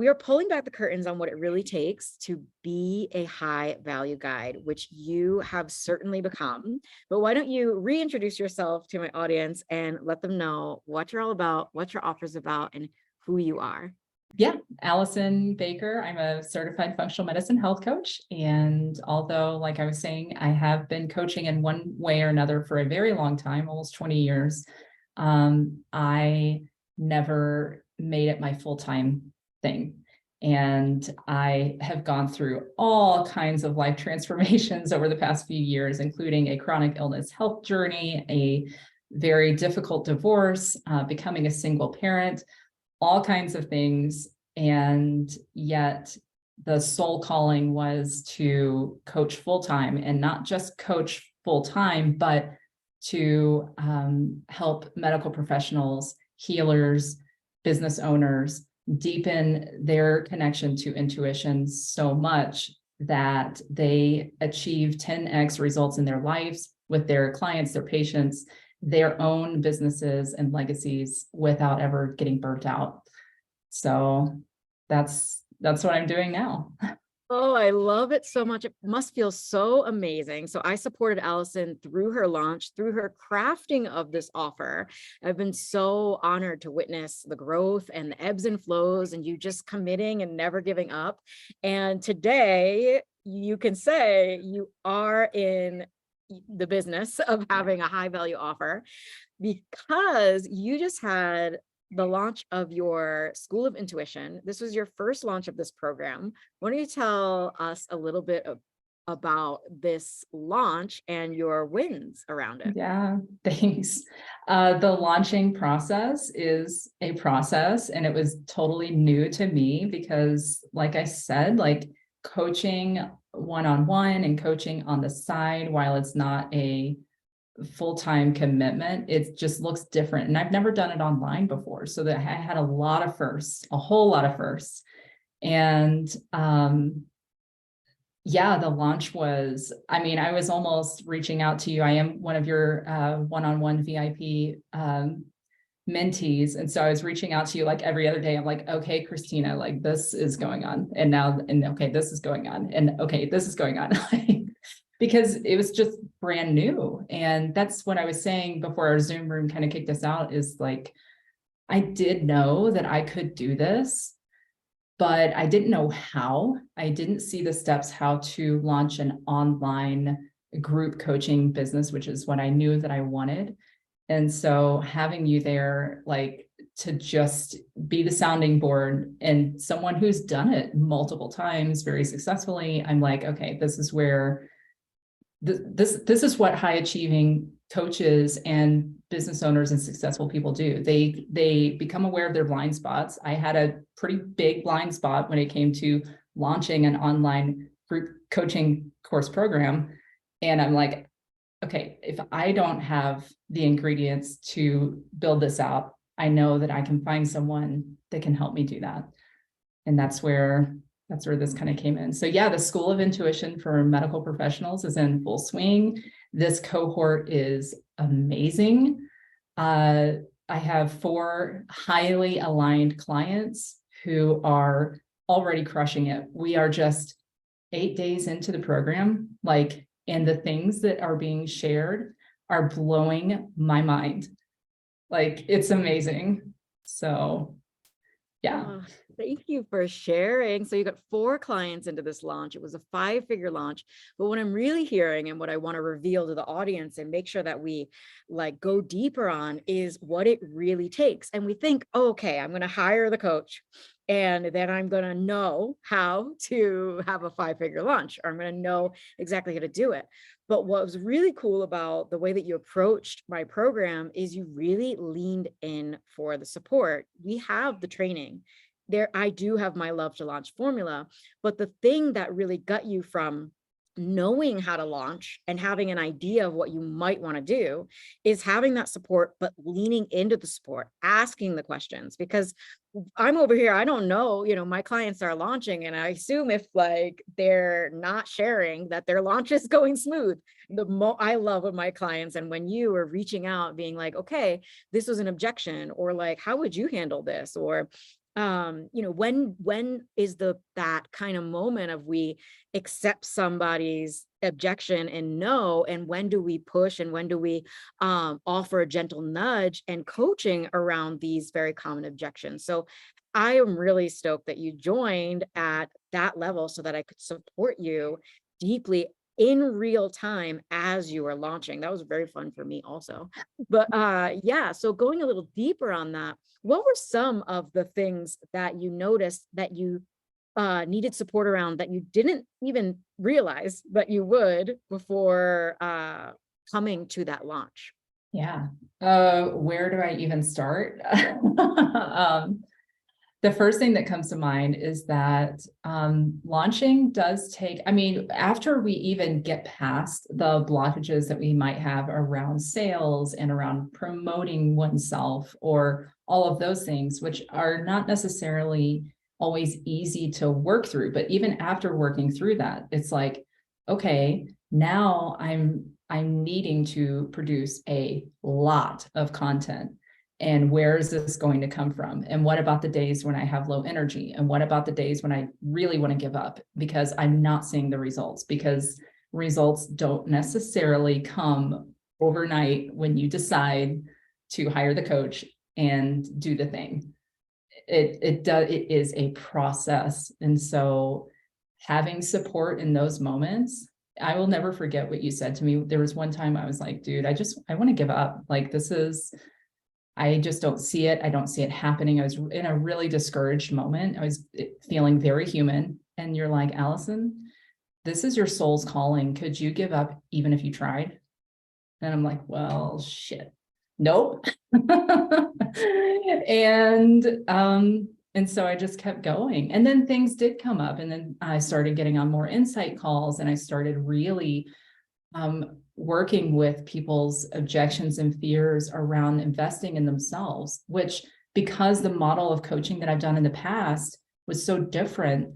we are pulling back the curtains on what it really takes to be a high value guide, which you have certainly become. But why don't you reintroduce yourself to my audience and let them know what you're all about, what your offer's about, and who you are. Yeah, Allison Baker. I'm a certified functional medicine health coach. And although, like I was saying, I have been coaching in one way or another for a very long time, almost 20 years, I never made it my full-time thing. And I have gone through all kinds of life transformations over the past few years, including a chronic illness health journey, a very difficult divorce, becoming a single parent, all kinds of things. And yet the soul calling was to coach full-time, and not just coach full-time, but to help medical professionals, healers, business owners deepen their connection to intuition so much that they achieve 10x results in their lives with their clients, their patients, their own businesses and legacies without ever getting burnt out. So that's what I'm doing now. Oh, I love it so much. It must feel so amazing. So I supported Allison through her launch, through her crafting of this offer. I've been so honored to witness the growth and the ebbs and flows, and you just committing and never giving up. And today you can say you are in the business of having a high value offer, because you just had the launch of your School of Intuition. This was your first launch of this program. Why don't you tell us a little bit about this launch and your wins around it? Yeah, thanks. The launching process is a process, and it was totally new to me because, like I said, like coaching one-on-one and coaching on the side, while it's not a full-time commitment, it just looks different. And I've never done it online before. So that I had a lot of firsts, a whole lot of firsts. And yeah, the launch was, I mean, I was almost reaching out to you. I am one of your one-on-one VIP mentees. And so I was reaching out to you like every other day. I'm like, okay, Christina, like this is going on. And now, and okay, this is going on. And okay, this is going on. Because it was just brand new. And that's what I was saying before our Zoom room kind of kicked us out, is like, I did know that I could do this, but I didn't know how. I didn't see the steps how to launch an online group coaching business, which is what I knew that I wanted. And so having you there, like, to just be the sounding board and someone who's done it multiple times very successfully, I'm like, okay, this is where this is what high achieving coaches and business owners and successful people do. They become aware of their blind spots. I had a pretty big blind spot when it came to launching an online group coaching course program. And I'm like, okay, if I don't have the ingredients to build this out, I know that I can find someone that can help me do that. And that's where this kind of came in. So yeah, the School of Intuition for medical professionals is in full swing. This cohort is amazing. I have 4 highly aligned clients who are already crushing it. We are just 8 days into the program, like, and the things that are being shared are blowing my mind. Like, it's amazing. So yeah. Thank you for sharing. So you got 4 clients into this launch. It was a 5-figure launch. But what I'm really hearing, and what I want to reveal to the audience and make sure that we like go deeper on, is what it really takes. And we think, oh, okay, I'm going to hire the coach, and then I'm going to know how to have a 5-figure launch, or I'm going to know exactly how to do it. But what was really cool about the way that you approached my program is you really leaned in for the support. We have the training there. I do have my love to launch formula, but the thing that really got you from knowing how to launch and having an idea of what you might want to do is having that support, but leaning into the support, asking the questions. Because I'm over here, I don't know, my clients are launching, and I assume if like they're not sharing that their launch is going smooth. I love when my clients, and when you are reaching out being like, okay, this was an objection, or like, how would you handle this? Or when is that kind of moment of we accept somebody's objection and no, and when do we push and when do we offer a gentle nudge and coaching around these very common objections. So I am really stoked that you joined at that level so that I could support you deeply in real time as you are launching. That was very fun for me also. But yeah, so going a little deeper on that, what were some of the things that you noticed that you needed support around that you didn't even realize, but you would before coming to that launch? Yeah. Where do I even start? The first thing that comes to mind is that launching does take, I mean, after we even get past the blockages that we might have around sales and around promoting oneself or all of those things, which are not necessarily always easy to work through. But even after working through that, it's like, okay, now I'm needing to produce a lot of content. And where is this going to come from? And what about the days when I have low energy? And what about the days when I really want to give up because I'm not seeing the results? Because results don't necessarily come overnight when you decide to hire the coach and do the thing. It is a process. And so having support in those moments, I will never forget what you said to me. There was one time I was like, dude, I want to give up. Like, I just don't see it. I don't see it happening. I was in a really discouraged moment. I was feeling very human. And you're like, Allison, this is your soul's calling. Could you give up even if you tried? And I'm like, well, shit. Nope. And so I just kept going. And then things did come up. And then I started getting on more insight calls and I started really working with people's objections and fears around investing in themselves, which, because the model of coaching that I've done in the past was so different,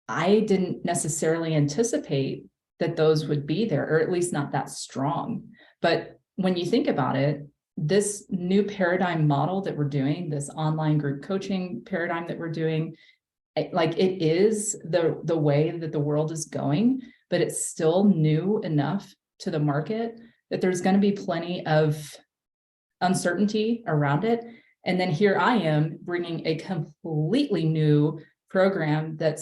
I didn't necessarily anticipate that those would be there, or at least not that strong. But when you think about it, this new paradigm model that we're doing, this online group coaching paradigm that we're doing, like, it is the way that the world is going, but it's still new enough to the market that there's going to be plenty of uncertainty around it. And then here I am bringing a completely new program that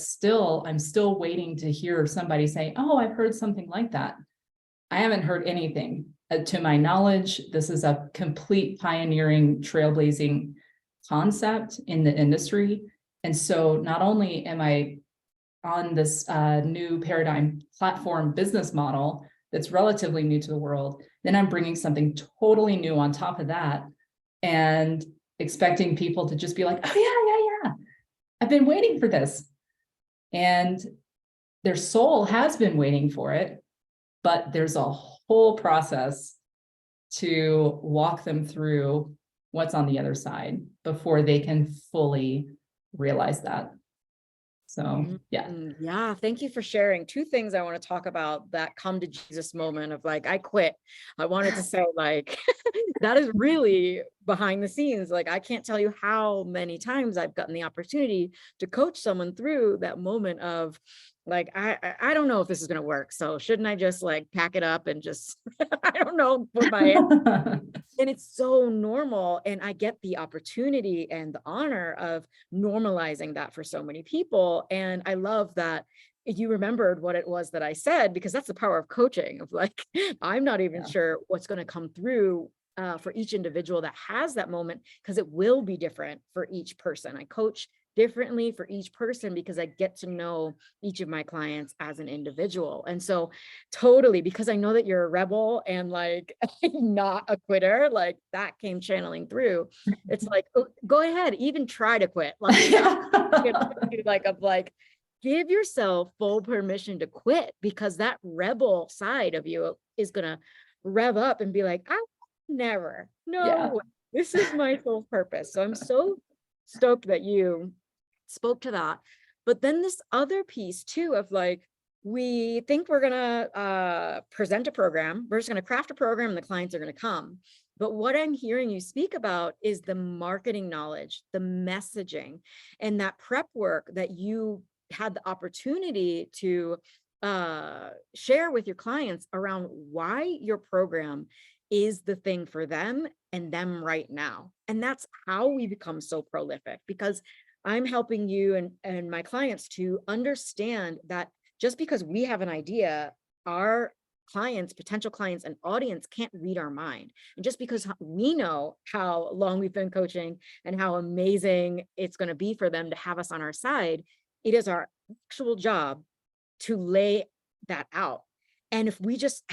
I'm still waiting to hear somebody say, oh, I've heard something like that. I haven't heard anything. To my knowledge, this is a complete pioneering, trailblazing concept in the industry. And so not only am I on this new paradigm platform business model that's relatively new to the world, then I'm bringing something totally new on top of that and expecting people to just be like, oh yeah, I've been waiting for this. And their soul has been waiting for it, but there's a whole process to walk them through what's on the other side before they can fully realize that. So, yeah. Yeah. Thank you for sharing. Two things I want to talk about that come to Jesus moment of like, I quit. I wanted to say like, that is really behind the scenes. Like, I can't tell you how many times I've gotten the opportunity to coach someone through that moment of like, I don't know if this is going to work. So shouldn't I just like pack it up and just, I don't know, put my and it's so normal. And I get the opportunity and the honor of normalizing that for so many people. And I love that you remembered what it was that I said, because that's the power of coaching of like, I'm not even Yeah. sure what's going to come through for each individual that has that moment, because it will be different for each person. I coach differently for each person because I get to know each of my clients as an individual. And so totally, because I know that you're a rebel and like not a quitter, like that came channeling through. It's like, oh, go ahead, even try to quit. Like, like of like, give yourself full permission to quit, because that rebel side of you is gonna rev up and be like, I never, Yeah. no, this is my sole purpose. So I'm so stoked that you spoke to that. But then this other piece too of like, we think we're gonna present a program, we're just gonna craft a program and the clients are gonna come. But what I'm hearing you speak about is the marketing knowledge, the messaging, and that prep work that you had the opportunity to share with your clients around why your program is the thing for them and them right now. And that's how we become so prolific, because I'm helping you and my clients to understand that just because we have an idea, our clients, potential clients, and audience can't read our mind. And just because we know how long we've been coaching and how amazing it's going to be for them to have us on our side, it is our actual job to lay that out. And if we just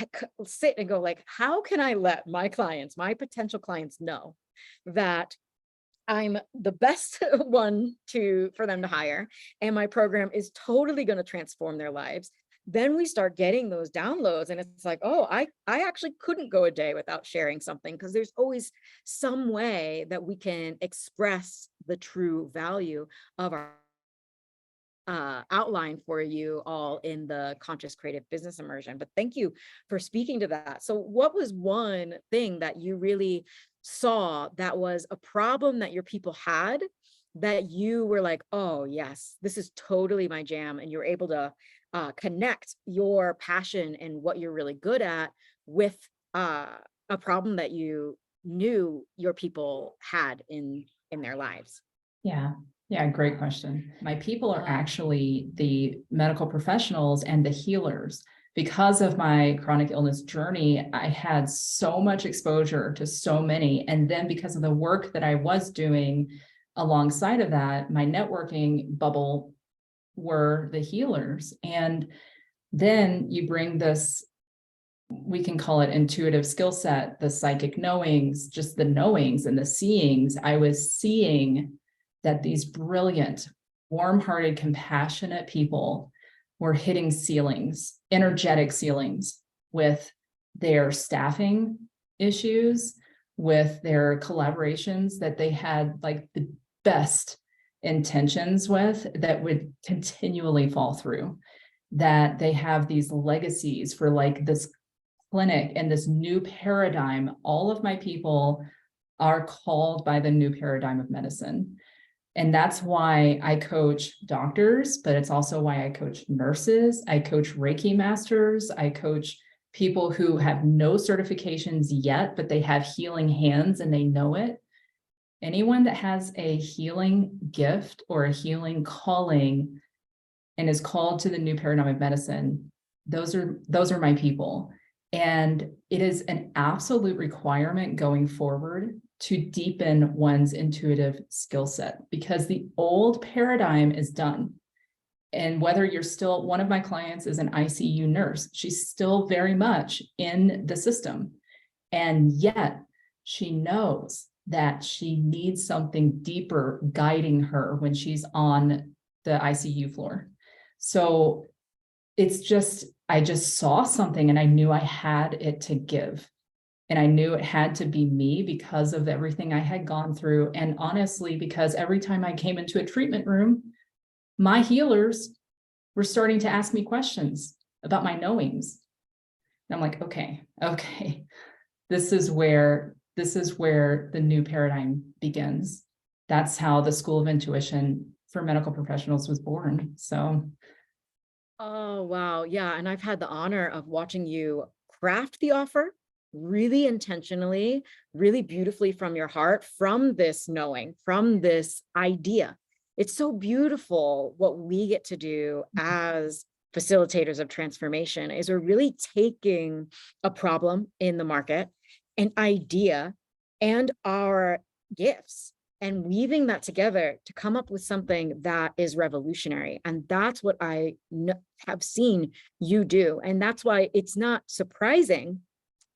sit and go like, how can I let my clients, my potential clients know that I'm the best one for them to hire, and my program is totally going to transform their lives, then we start getting those downloads, and it's like, oh, I actually couldn't go a day without sharing something, because there's always some way that we can express the true value of our outline for you all in the Conscious Creative Business Immersion. But thank you for speaking to that. So what was one thing that you really saw that was a problem that your people had, that you were like, oh yes, this is totally my jam, and you're able to connect your passion and what you're really good at with a problem that you knew your people had in their lives? Yeah. Yeah, great question. My people are actually the medical professionals and the healers. Because of my chronic illness journey, I had so much exposure to so many. And then because of the work that I was doing alongside of that, my networking bubble were the healers. And then you bring this, we can call it intuitive skill set, the psychic knowings, just the knowings and the seeings. I was seeing that these brilliant, warm-hearted, compassionate people were hitting ceilings, energetic ceilings, with their staffing issues, with their collaborations that they had like the best intentions with, that would continually fall through, that they have these legacies for like this clinic and this new paradigm. All of my people are called by the new paradigm of medicine. And that's why I coach doctors, but it's also why I coach nurses. I coach Reiki masters. I coach people who have no certifications yet, but they have healing hands and they know it. Anyone that has a healing gift or a healing calling and is called to the new paradigm of medicine, those are my people. And it is an absolute requirement going forward to deepen one's intuitive skill set, because the old paradigm is done. And whether you're still, one of my clients is an ICU nurse, she's still very much in the system. And yet she knows that she needs something deeper guiding her when she's on the ICU floor. So it's just, I just saw something and I knew I had it to give. And I knew it had to be me because of everything I had gone through. And honestly, because every time I came into a treatment room, my healers were starting to ask me questions about my knowings. And I'm like, okay, this is where the new paradigm begins. That's how the School of Intuition for Medical Professionals was born. So. Oh, wow. Yeah. And I've had the honor of watching you craft the offer really intentionally, really beautifully from your heart, from this knowing, from this idea. It's so beautiful what we get to do as facilitators of transformation, is we're really taking a problem in the market, an idea, and our gifts, and weaving that together to come up with something that is revolutionary. And that's what I have seen you do. And that's why it's not surprising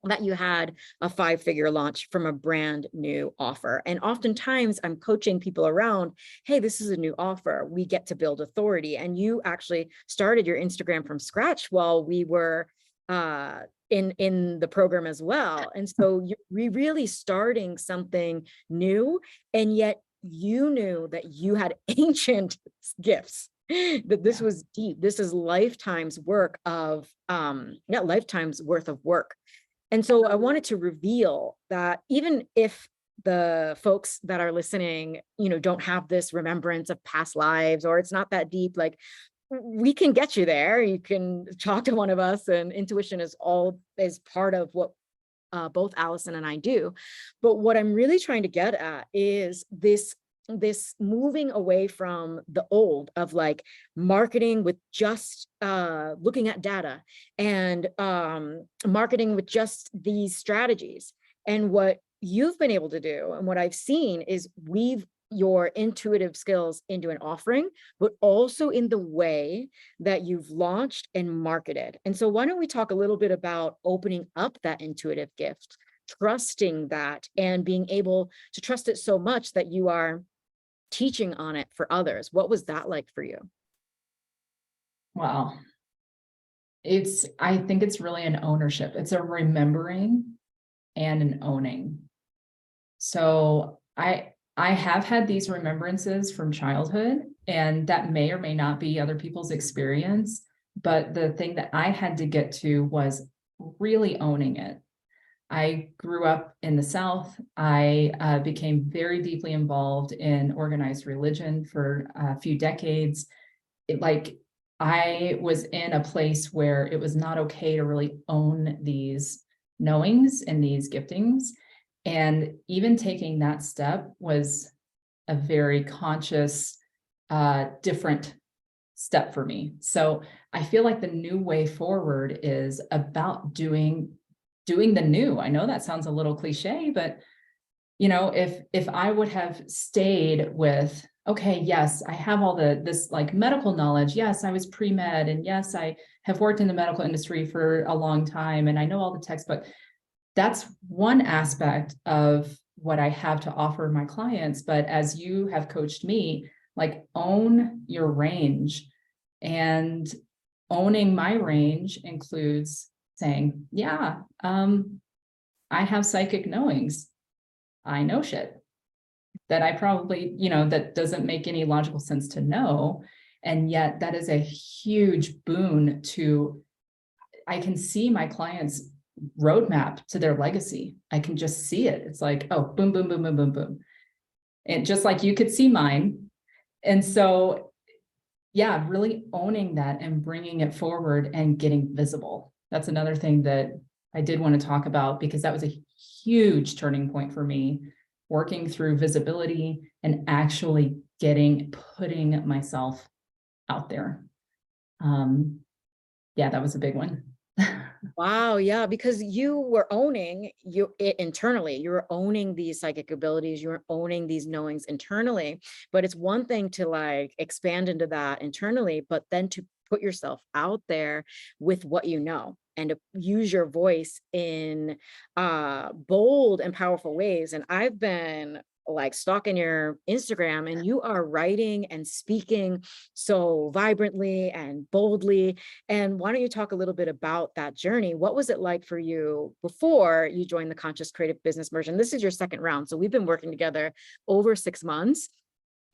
that you had a 5-figure launch from a brand new offer. And oftentimes I'm coaching people around, hey, this is a new offer, we get to build authority. And you actually started your Instagram from scratch while we were in the program as well. And so you're really starting something new, and yet you knew that you had ancient gifts, that this was deep. This is lifetimes work of, not lifetimes worth of work. And so I wanted to reveal that even if the folks that are listening, don't have this remembrance of past lives, or it's not that deep, like, we can get you there. You can talk to one of us, and intuition is part of what both Allison and I do. But what I'm really trying to get at is this moving away from the old of like marketing with just looking at data, and marketing with just these strategies. And what you've been able to do, and what I've seen, is weave your intuitive skills into an offering, but also in the way that you've launched and marketed. And so why don't we talk a little bit about opening up that intuitive gift, trusting that, and being able to trust it so much that you are teaching on it for others. What was that like for you? Wow. I think it's really an ownership. It's a remembering and an owning. So I have had these remembrances from childhood, and that may or may not be other people's experience. But the thing that I had to get to was really owning it. I grew up in the South. I became very deeply involved in organized religion for a few decades. I was in a place where it was not okay to really own these knowings and these giftings. And even taking that step was a very conscious, different step for me. So I feel like the new way forward is about doing the new. I know that sounds a little cliche, but if I would have stayed with, okay, yes, I have all this like medical knowledge. Yes, I was pre-med, and yes, I have worked in the medical industry for a long time, and I know all the textbooks. That's one aspect of what I have to offer my clients. But as you have coached me, like, own your range. And owning my range includes saying, yeah, I have psychic knowings. I know shit that I probably, that doesn't make any logical sense to know. And yet that is a huge boon I can see my clients' roadmap to their legacy. I can just see it. It's like, oh, boom, boom, boom, boom, boom, boom. And just like you could see mine. And so, yeah, really owning that and bringing it forward and getting visible. That's another thing that I did want to talk about, because that was a huge turning point for me, working through visibility and actually putting myself out there. Yeah, that was a big one. Wow, yeah, because you were owning it internally. You were owning these psychic abilities, you were owning these knowings internally. But it's one thing to like expand into that internally, but then to put yourself out there with what you know, and to use your voice in bold and powerful ways. And I've been like stalking your Instagram, and you are writing and speaking so vibrantly and boldly. And why don't you talk a little bit about that journey? What was it like for you before you joined the Conscious Creative Business Immersion? This is your second round. So we've been working together over 6 months.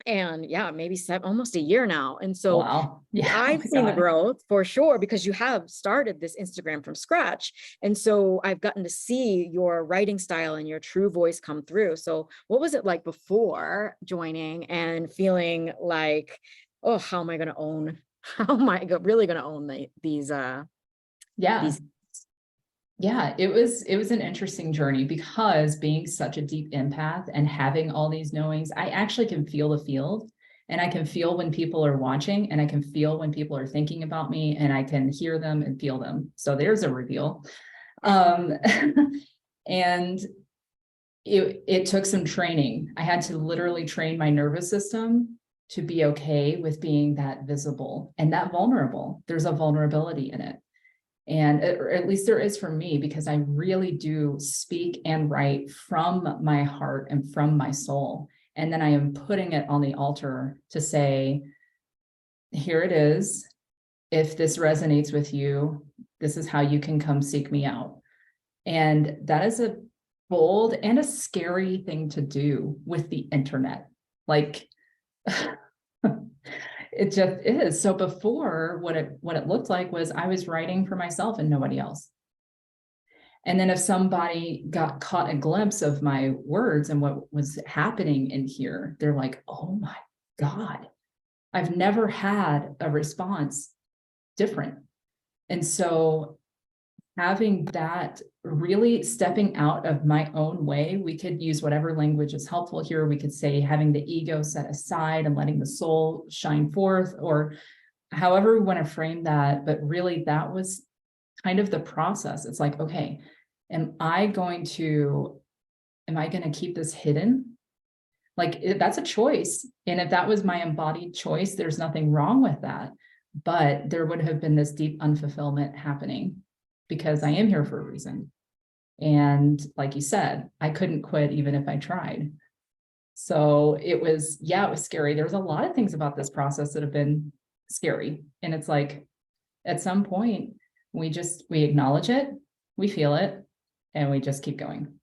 And yeah, maybe almost a year now. And so Wow. Yeah. Oh I've my seen the God. growth for sure, because you have started this Instagram from scratch. And so I've gotten to see your writing style and your true voice come through. So what was it like before joining and feeling like, oh, how am I going to own? How am I really going to own these? Yeah. Yeah, it was an interesting journey, because being such a deep empath and having all these knowings, I actually can feel the field, and I can feel when people are watching, and I can feel when people are thinking about me, and I can hear them and feel them. So there's a reveal. And it took some training. I had to literally train my nervous system to be okay with being that visible and that vulnerable. There's a vulnerability in it. And or at least there is for me, because I really do speak and write from my heart and from my soul. And then I am putting it on the altar to say, here it is. If this resonates with you, this is how you can come seek me out. And that is a bold and a scary thing to do with the internet. Like, it just is. So before, what it looked like was I was writing for myself and nobody else. And then if somebody got caught a glimpse of my words and what was happening in here, they're like, oh my God, I've never had a response different. And so having that, really stepping out of my own way, we could use whatever language is helpful here. We could say having the ego set aside and letting the soul shine forth, or however we want to frame that. But really, that was kind of the process. It's like, okay, am I going to keep this hidden? Like, that's a choice. And if that was my embodied choice, there's nothing wrong with that. But there would have been this deep unfulfillment happening because I am here for a reason. And like you said, I couldn't quit even if I tried. So it was scary. There's a lot of things about this process that have been scary. And it's like, at some point, we acknowledge it, we feel it, and we just keep going.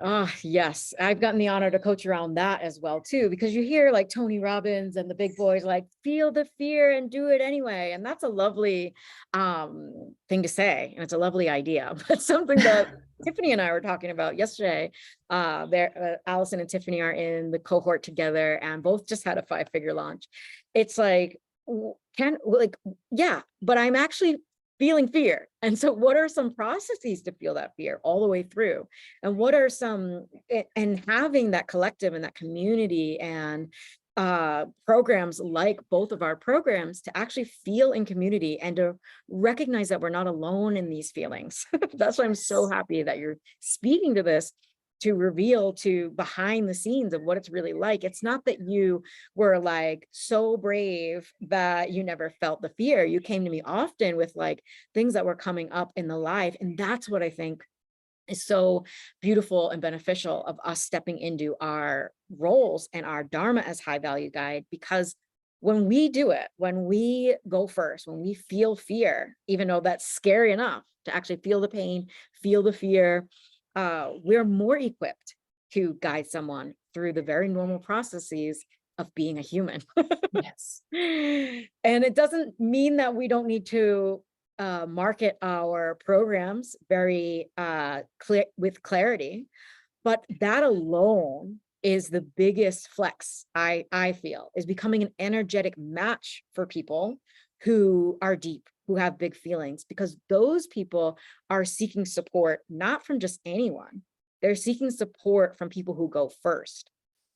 Oh, yes. I've gotten the honor to coach around that as well, too, because you hear like Tony Robbins and the big boys like feel the fear and do it anyway. And that's a lovely thing to say. And it's a lovely idea, but something that Tiffany and I were talking about yesterday. Allison and Tiffany are in the cohort together and both just had a 5-figure launch. It's like, yeah, but I'm actually feeling fear. And so what are some processes to feel that fear all the way through? And what are some, and having that collective and that community and programs like both of our programs to actually feel in community and to recognize that we're not alone in these feelings. That's why I'm so happy that you're speaking to this, to reveal to behind the scenes of what it's really like. It's not that you were like so brave that you never felt the fear. You came to me often with like things that were coming up in the life. And that's what I think is so beautiful and beneficial of us stepping into our roles and our dharma as high value guide, because when we do it, when we go first, when we feel fear, even though that's scary enough to actually feel the pain, feel the fear, we're more equipped to guide someone through the very normal processes of being a human. Yes. And it doesn't mean that we don't need to market our programs very clear with clarity, but that alone is the biggest flex I feel, is becoming an energetic match for people who are deep, who have big feelings, because those people are seeking support, not from just anyone. They're seeking support from people who go first.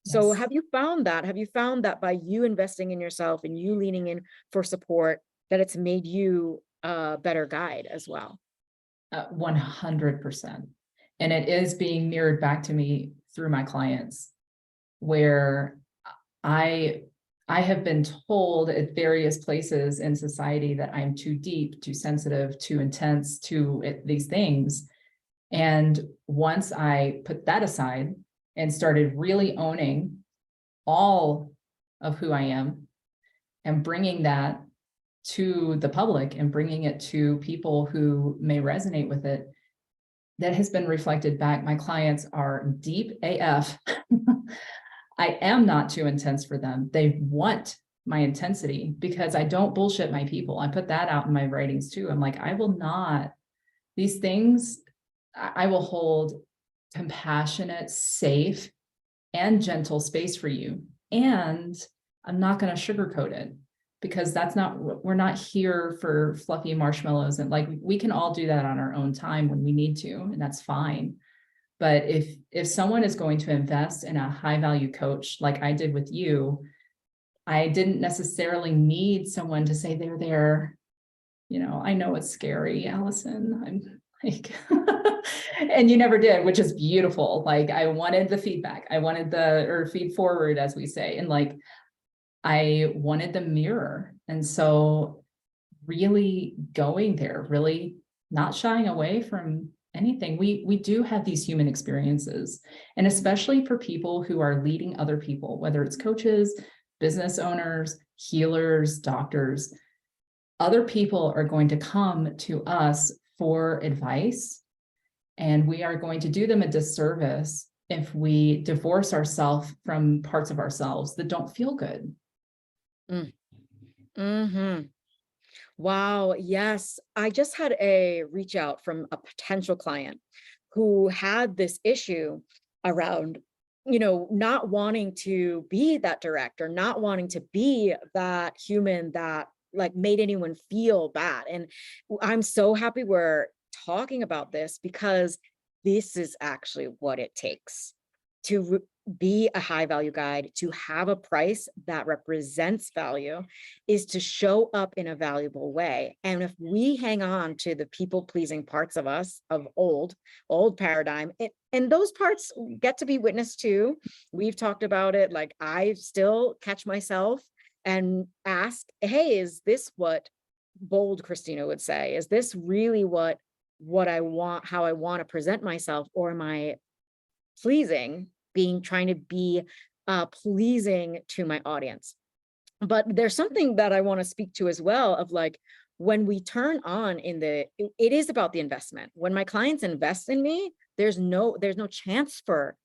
So Yes. have you found that? Have you found that by you investing in yourself and you leaning in for support, that it's made you a better guide as well? 100%. And it is being mirrored back to me through my clients, where I have been told at various places in society that I'm too deep, too sensitive, too intense, these things. And once I put that aside and started really owning all of who I am and bringing that to the public and bringing it to people who may resonate with it, that has been reflected back. My clients are deep AF. I am not too intense for them. They want my intensity because I don't bullshit my people. I put that out in my writings too. I'm like, I will not, these things, I will hold compassionate, safe, and gentle space for you. And I'm not going to sugarcoat it, because that's not, we're not here for fluffy marshmallows. And like, we can all do that on our own time when we need to, and that's fine. But if someone is going to invest in a high value coach, like I did with you, I didn't necessarily need someone to say they're there. I know it's scary, Allison. I'm like, and you never did, which is beautiful. Like, I wanted the feedback. I wanted or feed forward, as we say. And like, I wanted the mirror. And so really going there, really not shying away from anything. We do have these human experiences, and especially for people who are leading other people, whether it's coaches, business owners, healers, doctors, other people are going to come to us for advice, and we are going to do them a disservice if we divorce ourselves from parts of ourselves that don't feel good. Mm-hmm. Wow. Yes. I just had a reach out from a potential client who had this issue around, not wanting to be that director, not wanting to be that human that like made anyone feel bad. And I'm so happy we're talking about this because this is actually what it takes to be a high value guide, to have a price that represents value, is to show up in a valuable way. And if we hang on to the people pleasing parts of us of old paradigm, and those parts get to be witnessed too. We've talked about it. Like I still catch myself and ask, hey, is this what bold Christina would say? Is this really what I want, how I want to present myself? Or am I pleasing, trying to be pleasing to my audience? But there's something that I want to speak to as well of like, when we turn on it is about the investment. When my clients invest in me, there's no chance for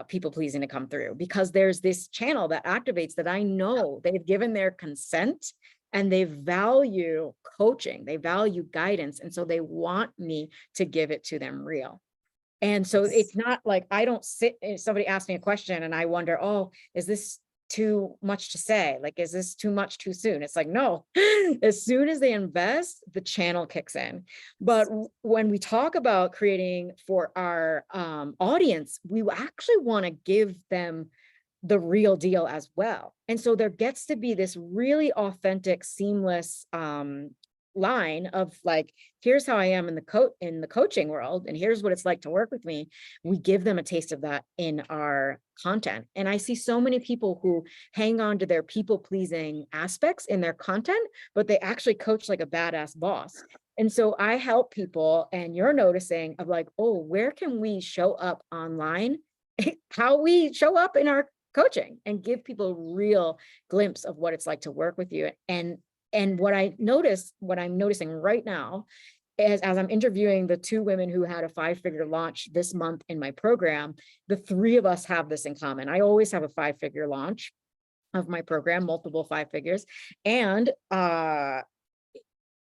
people pleasing to come through, because there's this channel that activates that I know they've given their consent and they value coaching, they value guidance. And so they want me to give it to them real. And so Yes. it's not like I don't sit, if somebody asks me a question and I wonder, oh, is this too much to say? Like, is this too much too soon? It's like, no, as soon as they invest, the channel kicks in. But when we talk about creating for our audience, we actually want to give them the real deal as well. And so there gets to be this really authentic, seamless line of like, here's how I am in the coaching world, and here's what it's like to work with me. We give them a taste of that in our content. And I see so many people who hang on to their people pleasing aspects in their content, but they actually coach like a badass boss. And so I help people, and you're noticing of like, oh, where can we show up online? How we show up in our coaching and give people a real glimpse of what it's like to work with you. And what I'm noticing right now is, as I'm interviewing the two women who had a 5-figure launch this month in my program, the three of us have this in common. I always have a 5-figure launch of my program, multiple 5 figures. And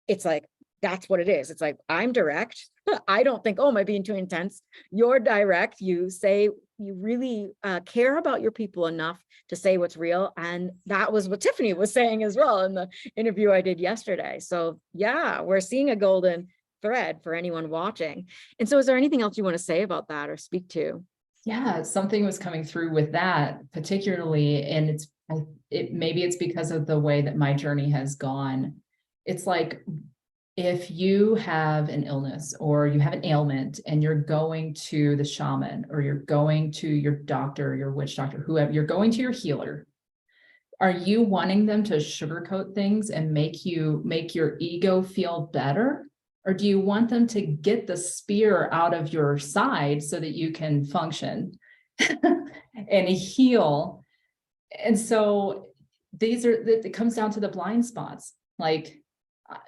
it's like, that's what it is. It's like, I'm direct. I don't think, oh, am I being too intense? You're direct. You say you really care about your people enough to say what's real. And that was what Tiffany was saying as well in the interview I did yesterday. So yeah, we're seeing a golden thread for anyone watching. And so is there anything else you want to say about that or speak to? Yeah, something was coming through with that particularly, and maybe it's because of the way that my journey has gone. It's like, if you have an illness or you have an ailment and you're going to the shaman, or you're going to your doctor, your witch doctor, whoever, you're going to your healer, are you wanting them to sugarcoat things and make your ego feel better? Or do you want them to get the spear out of your side so that you can function and heal? And so it comes down to the blind spots. Like,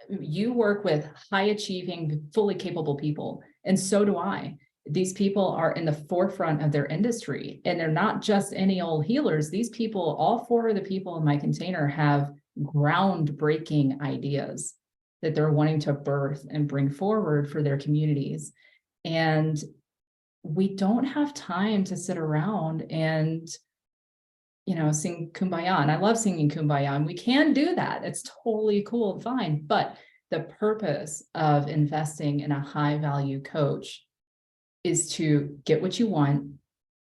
you work with high achieving, fully capable people, and so do I. These people are in the forefront of their industry, and they're not just any old healers. These people, all 4 of the people in my container, have groundbreaking ideas that they're wanting to birth and bring forward for their communities. And we don't have time to sit around and sing Kumbaya. And I love singing Kumbaya, and we can do that. It's totally cool and fine. But the purpose of investing in a high value coach is to get what you want,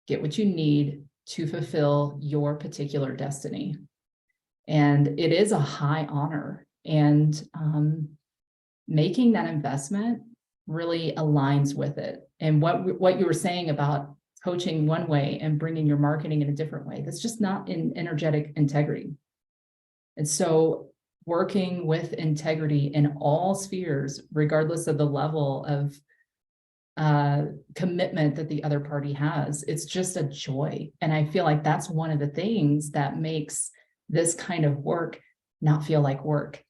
get what you need to fulfill your particular destiny. And it is a high honor. And making that investment really aligns with it. And what you were saying about coaching one way and bringing your marketing in a different way, that's just not in energetic integrity. And so working with integrity in all spheres, regardless of the level of commitment that the other party has, it's just a joy. And I feel like that's one of the things that makes this kind of work not feel like work.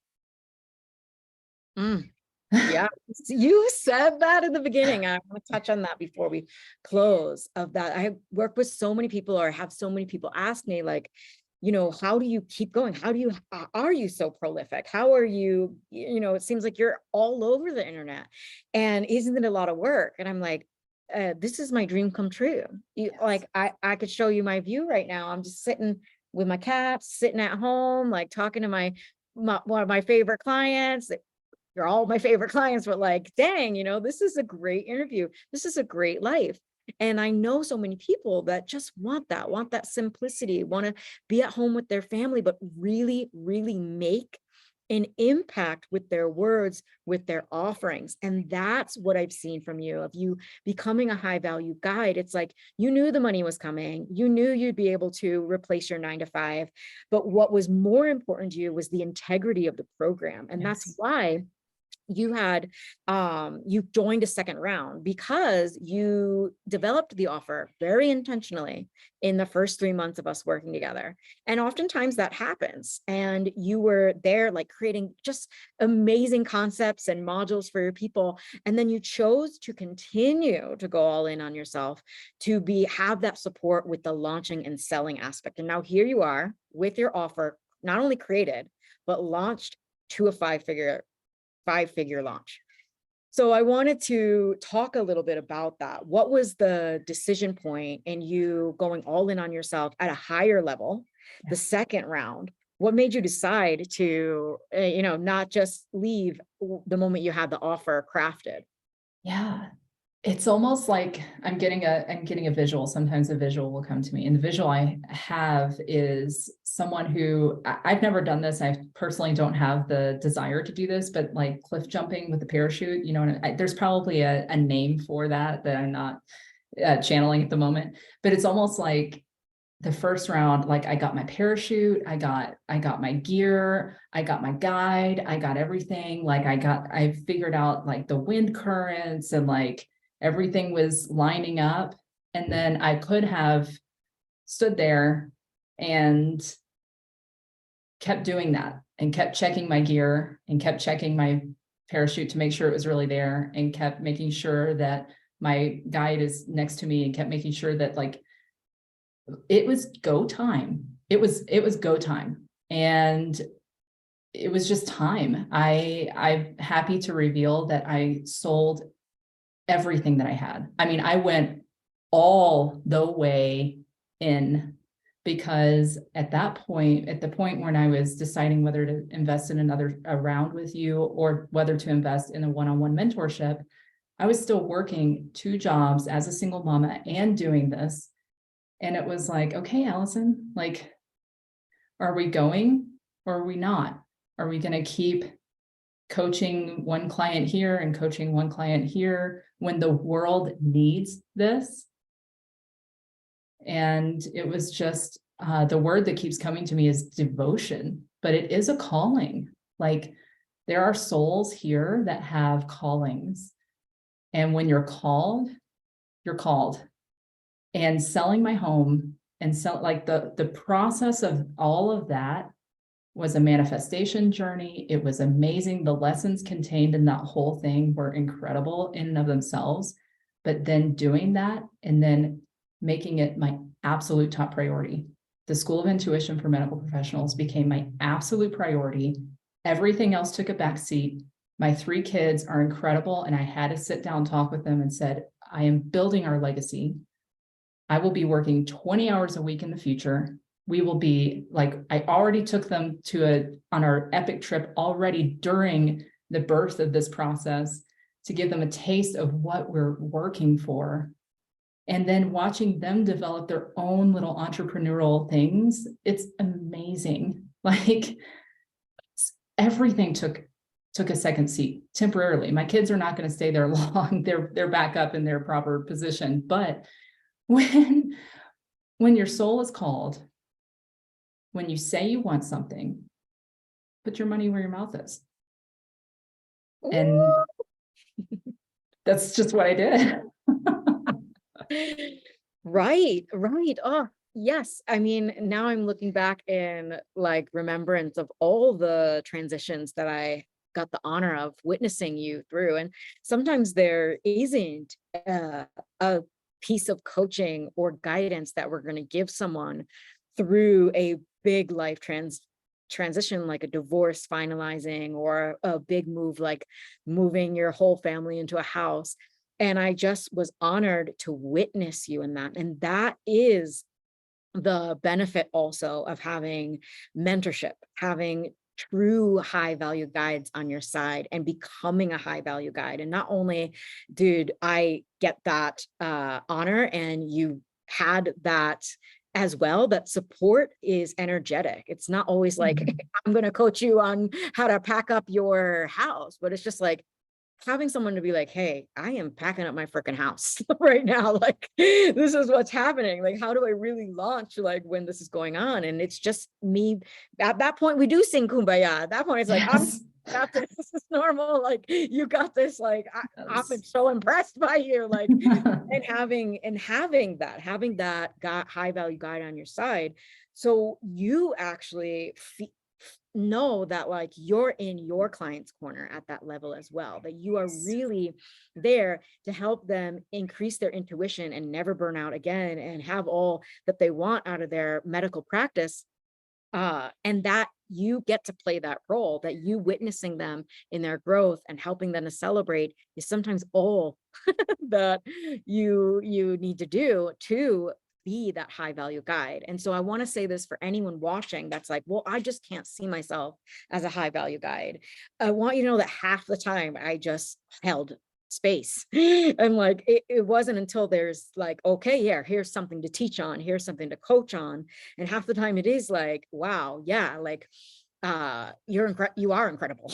Mm. Yeah, you said that in the beginning. I want to touch on that before we close of that. I work with so many people, or have so many people ask me like, how do you keep going? Are you so prolific? How are you, it seems like you're all over the internet, and isn't it a lot of work? And I'm like, this is my dream come true. Like, I could show you my view right now. I'm just sitting with my cats, sitting at home, like talking to one of my favorite clients. You're all my favorite clients, but like, dang, this is a great interview. This is a great life. And I know so many people that just want that simplicity, want to be at home with their family, but really, really make an impact with their words, with their offerings. And that's what I've seen from you, of you becoming a high value guide. It's like, you knew the money was coming. You knew you'd be able to replace your 9 to 5. But what was more important to you was the integrity of the program. And that's Yes. why you joined a second round, because you developed the offer very intentionally in the first 3 months of us working together. And oftentimes that happens, and you were there like creating just amazing concepts and modules for your people, and then you chose to continue to go all in on yourself, to have that support with the launching and selling aspect. And now here you are with your offer, not only created but launched to a five-figure launch. So I wanted to talk a little bit about that. What was the decision point in you going all in on yourself at a higher level, the second round? What made you decide to, not just leave the moment you had the offer crafted? Yeah. It's almost like I'm getting a visual. Sometimes a visual will come to me. And the visual I have is someone who I've never done this. I personally don't have the desire to do this, but like cliff jumping with the parachute, and there's probably a name for that I'm not channeling at the moment, but it's almost like the first round, like I got my parachute, I got my gear, I got my guide, I got everything. Like I figured out like the wind currents, and like everything was lining up. And then I could have stood there and kept doing that, and kept checking my gear, and kept checking my parachute to make sure it was really there, and kept making sure that my guide is next to me, and kept making sure that like it was go time. It was go time. And it was just time. I'm happy to reveal that I sold everything that I had. I mean, I went all the way in, because at that point, at the point when I was deciding whether to invest in another round with you, or whether to invest in a one-on-one mentorship, I was still working 2 jobs as a single mama and doing this. And it was like, okay, Allison, like, are we going or are we not? Are we going to keep coaching one client here and coaching one client here when the world needs this? And it was just the word that keeps coming to me is devotion, but it is a calling. Like, there are souls here that have callings. And when you're called, you're called. And selling my home and like the process of all of that was a manifestation journey. It was amazing. The lessons contained in that whole thing were incredible in and of themselves. But then doing that, and then making it my absolute top priority. The School of Intuition for Medical Professionals became my absolute priority. Everything else took a back seat. My 3 kids are incredible, and I had to sit down and talk with them and said, I am building our legacy. I will be working 20 hours a week in the future. We will be like, I already took them on our epic trip already during the birth of this process, to give them a taste of what we're working for. And then watching them develop their own little entrepreneurial things. It's amazing. Like, everything took a second seat temporarily. My kids are not going to stay there long. They're back up in their proper position. But when your soul is called, when you say you want something, put your money where your mouth is. And that's just what I did. Right. Oh, yes. I mean, now I'm looking back in like remembrance of all the transitions that I got the honor of witnessing you through. And sometimes there isn't a piece of coaching or guidance that we're going to give someone through a big life transition, like a divorce finalizing, or a big move like moving your whole family into a house. And I just was honored to witness you in that. And that is the benefit also of having mentorship, having true high value guides on your side, and becoming a high value guide. And not only did I get that honor, and you had that as well, that support is energetic. It's not always like, I'm going to coach you on how to pack up your house, but it's just like having someone to be like, hey, I am packing up my freaking house right now. Like, this is what's happening. Like, how do I really launch, like, when this is going on? And it's just me. At that point, we do sing Kumbaya. At that point, it's like, Yes. got this. This is normal. Like, you got this. Like, I've been Yes. so impressed by you. Like, and having that high value guide on your side. So you actually know that, like, you're in your client's corner at that level as well, that you are really there to help them increase their intuition and never burn out again, and have all that they want out of their medical practice. And that you get to play that role, that you witnessing them in their growth and helping them to celebrate is sometimes all that you need to do to be that high value guide. And so I want to say this for anyone watching that's like, well, I just can't see myself as a high value guide. I want you to know that half the time I just held space. And like, it wasn't until there's like, okay, yeah, here's something to teach on, here's something to coach on. And half the time it is like, wow, yeah, like, you are incredible.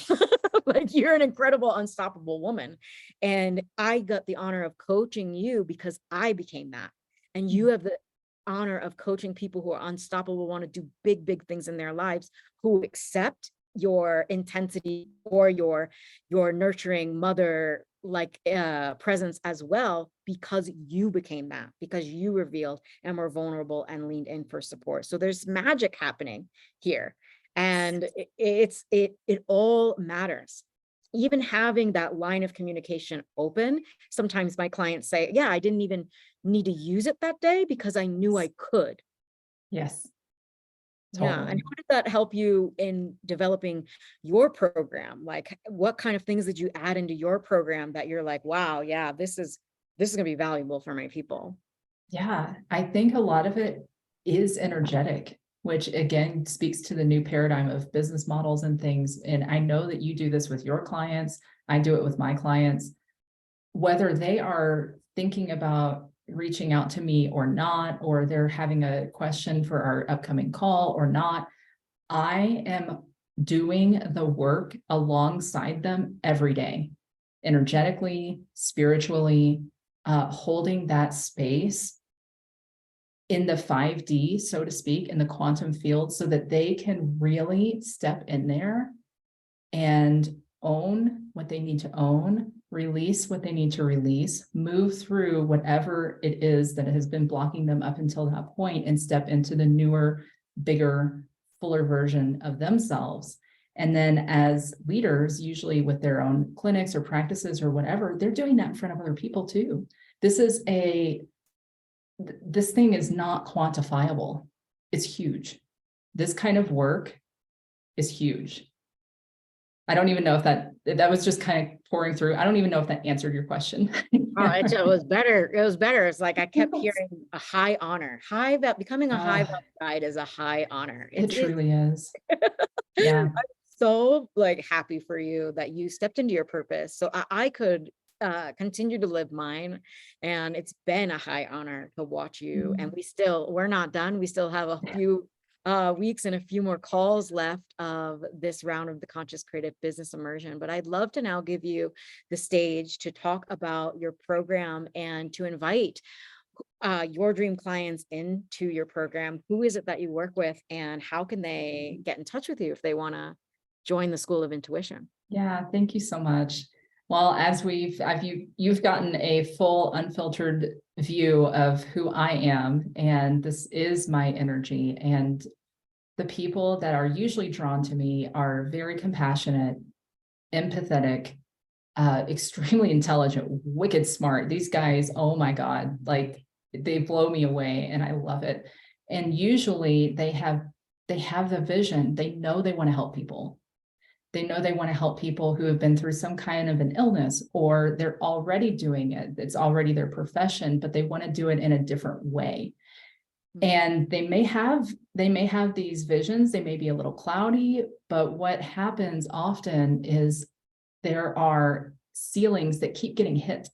Like, you're an incredible, unstoppable woman. And I got the honor of coaching you because I became that. And you have the honor of coaching people who are unstoppable, want to do big, big things in their lives, who accept your intensity or your nurturing mother like presence as well, because you became that, because you revealed and were vulnerable and leaned in for support. So there's magic happening here. And it all matters. Even having that line of communication open. Sometimes my clients say, yeah, I didn't even need to use it that day because I knew I could. Yes. Yeah. Totally. And how did that help you in developing your program? Like, what kind of things did you add into your program that you're like, wow, yeah, this is going to be valuable for my people? Yeah, I think a lot of it is energetic, which again speaks to the new paradigm of business models and things. And I know that you do this with your clients. I do it with my clients, whether they are thinking about reaching out to me or not, or they're having a question for our upcoming call or not. I am doing the work alongside them every day, energetically, spiritually, holding that space in the 5D, so to speak, in the quantum field, so that they can really step in there and own what they need to own, release what they need to release, move through whatever it is that has been blocking them up until that point, and step into the newer, bigger, fuller version of themselves. And then as leaders, usually with their own clinics or practices or whatever, they're doing that in front of other people too. This thing is not quantifiable. It's huge. This kind of work is huge. I don't even know if that was just kind of pouring through. I don't even know if that answered your question. Oh, it was better. It was better. It's like I kept hearing a high honor. Becoming a high value guide is a high honor. It truly is. Yeah. I'm so like happy for you that you stepped into your purpose, so I could continue to live mine. And it's been a high honor to watch you. And we're not done. We still have a few weeks and a few more calls left of this round of the Conscious Creative Business Immersion. But I'd love to now give you the stage to talk about your program and to invite your dream clients into your program. Who is it that you work with, and how can they get in touch with you if they want to join the School of Intuition? Yeah, thank you so much. Well, as you've gotten a full unfiltered view of who I am, and this is my energy, and the people that are usually drawn to me are very compassionate, empathetic, extremely intelligent, wicked smart. These guys, oh my God, like they blow me away and I love it. And usually they they have the vision. They know they want to help people. They know they want to help people who have been through some kind of an illness, or they're already doing it. It's already their profession, but they want to do it in a different way. And they may have these visions. They may be a little cloudy, but what happens often is there are ceilings that keep getting hit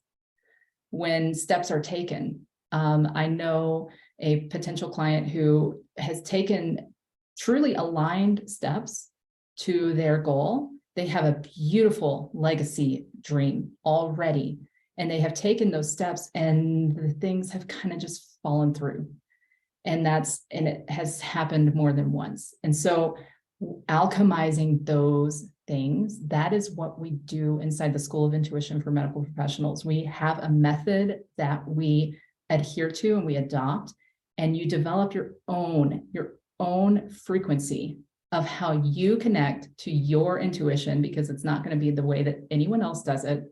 when steps are taken. I know a potential client who has taken truly aligned steps to their goal. They have a beautiful legacy dream already, and they have taken those steps, and the things have kind of just fallen through. And it has happened more than once. And so alchemizing those things, that is what we do inside the School of Intuition for Medical Professionals. We have a method that we adhere to and we adopt, and you develop your own frequency of how you connect to your intuition, because it's not going to be the way that anyone else does it.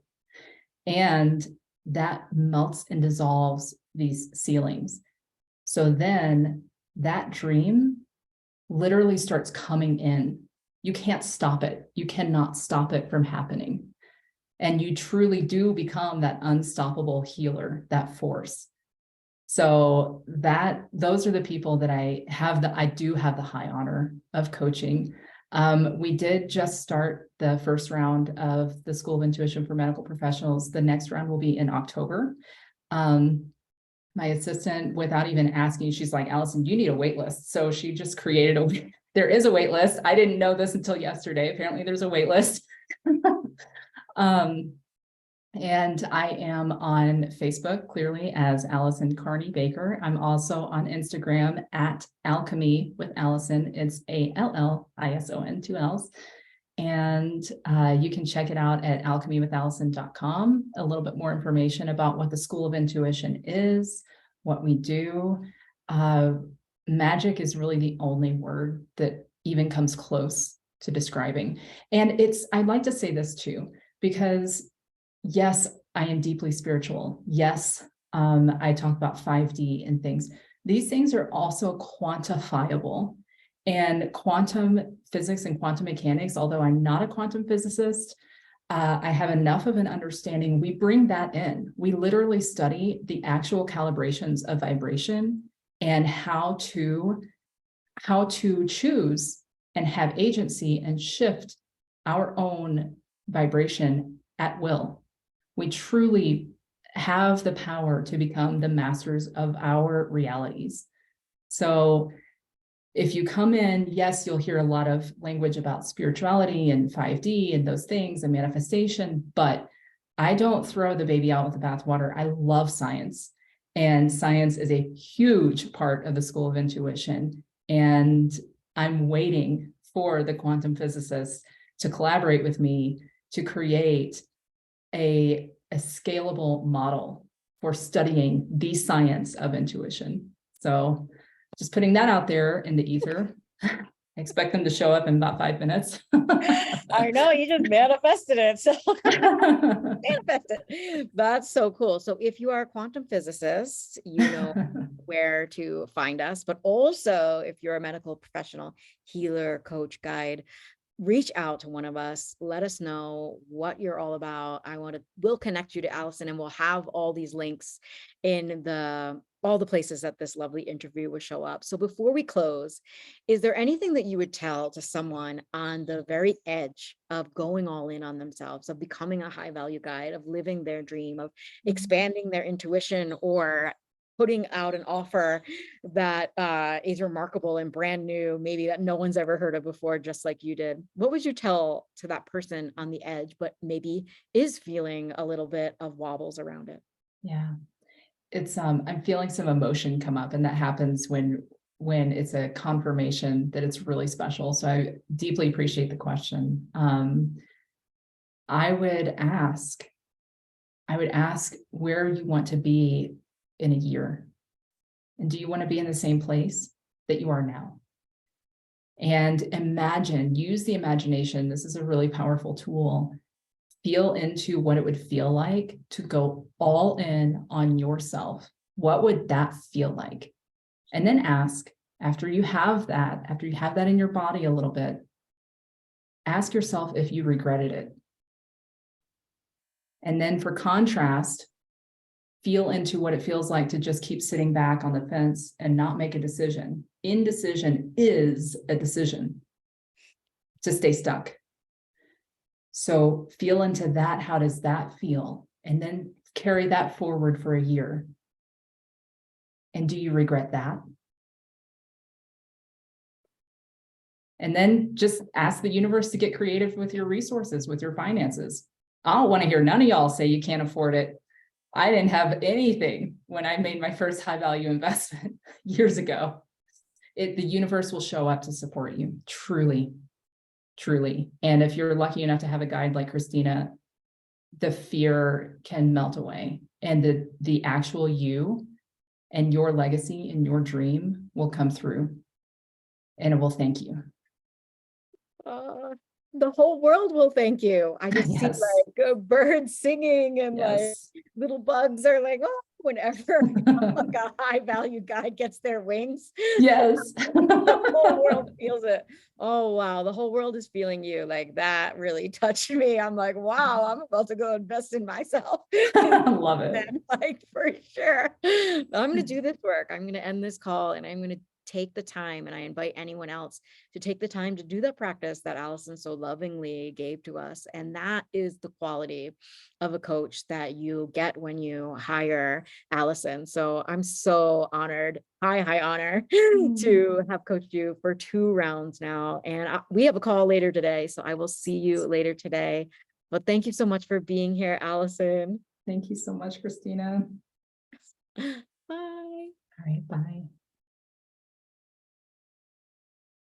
And that melts and dissolves these ceilings. So then that dream literally starts coming in. You can't stop it. You cannot stop it from happening. And you truly do become that unstoppable healer, that force. So those are the people that I do have the high honor of coaching. We did just start the first round of the School of Intuition for Medical Professionals. The next round will be in October. My assistant, without even asking, she's like, Allison, you need a wait list. So she just created there is a wait list. I didn't know this until yesterday. Apparently there's a wait list. And I am on Facebook, clearly, as Allison Carney Baker. I'm also on Instagram at Alchemy with Allison. It's ALLISON, 2 L's. And you can check it out at alchemywithallison.com. A little bit more information about what the School of Intuition is, what we do. Magic is really the only word that even comes close to describing. And I'd like to say this too, because yes, I am deeply spiritual. Yes, I talk about 5D and things. These things are also quantifiable. And quantum physics and quantum mechanics, although I'm not a quantum physicist, I have enough of an understanding. We bring that in. We literally study the actual calibrations of vibration and how to choose and have agency and shift our own vibration at will. We truly have the power to become the masters of our realities. So if you come in, yes, you'll hear a lot of language about spirituality and 5D and those things and manifestation, but I don't throw the baby out with the bathwater. I love science, and science is a huge part of the School of Intuition. And I'm waiting for the quantum physicists to collaborate with me to create a scalable model for studying the science of intuition. So just putting that out there in the ether. I expect them to show up in about 5 minutes. I know, you just manifested it. So manifest it. That's so cool. So if you are a quantum physicist, you know where to find us. But also, if you're a medical professional, healer, coach, guide, reach out to one of us. Let us know what you're all about. We'll connect you to Allison, and we'll have all these links in all the places that this lovely interview will show up. So before we close, is there anything that you would tell to someone on the very edge of going all in on themselves, of becoming a high value guide, of living their dream, of expanding their intuition, or putting out an offer that is remarkable and brand new, maybe that no one's ever heard of before, just like you did? What would you tell to that person on the edge, but maybe is feeling a little bit of wobbles around it? Yeah. It's I'm feeling some emotion come up, and that happens when it's a confirmation that it's really special. So I deeply appreciate the question. I would ask where you want to be in a year, and do you want to be in the same place that you are now? And use the imagination. This is a really powerful tool. Feel into what it would feel like to go all in on yourself. What would that feel like? And then ask, After you have that in your body a little bit, ask yourself if you regretted it. And then for contrast, feel into what it feels like to just keep sitting back on the fence and not make a decision. Indecision is a decision to stay stuck. So feel into that. How does that feel? And then carry that forward for a year. And do you regret that? And then just ask the universe to get creative with your resources, with your finances. I don't want to hear none of y'all say you can't afford it. I didn't have anything when I made my first high value investment years ago. The universe will show up to support you, truly, truly. And if you're lucky enough to have a guide like Christina, the fear can melt away, and the actual you and your legacy and your dream will come through, and it will thank you. The whole world will thank you. I just see Yes. like birds singing and like Yes. little bugs are like, oh, whenever like a high value guy gets their wings, Yes. the whole world feels it. Oh, wow. The whole world is feeling you. Like that really touched me. I'm like, wow, I'm about to go invest in myself. Love it. Like for sure. I'm going to do this work. I'm going to end this call and I'm going to take the time, and I invite anyone else to take the time to do that practice that Allison so lovingly gave to us. And that is the quality of a coach that you get when you hire Allison. So I'm so honored, high honor to have coached you for 2 rounds now. And we have a call later today, so I will see you later today. But thank you so much for being here, Allison. Thank you so much, Christina. Bye. All right, bye.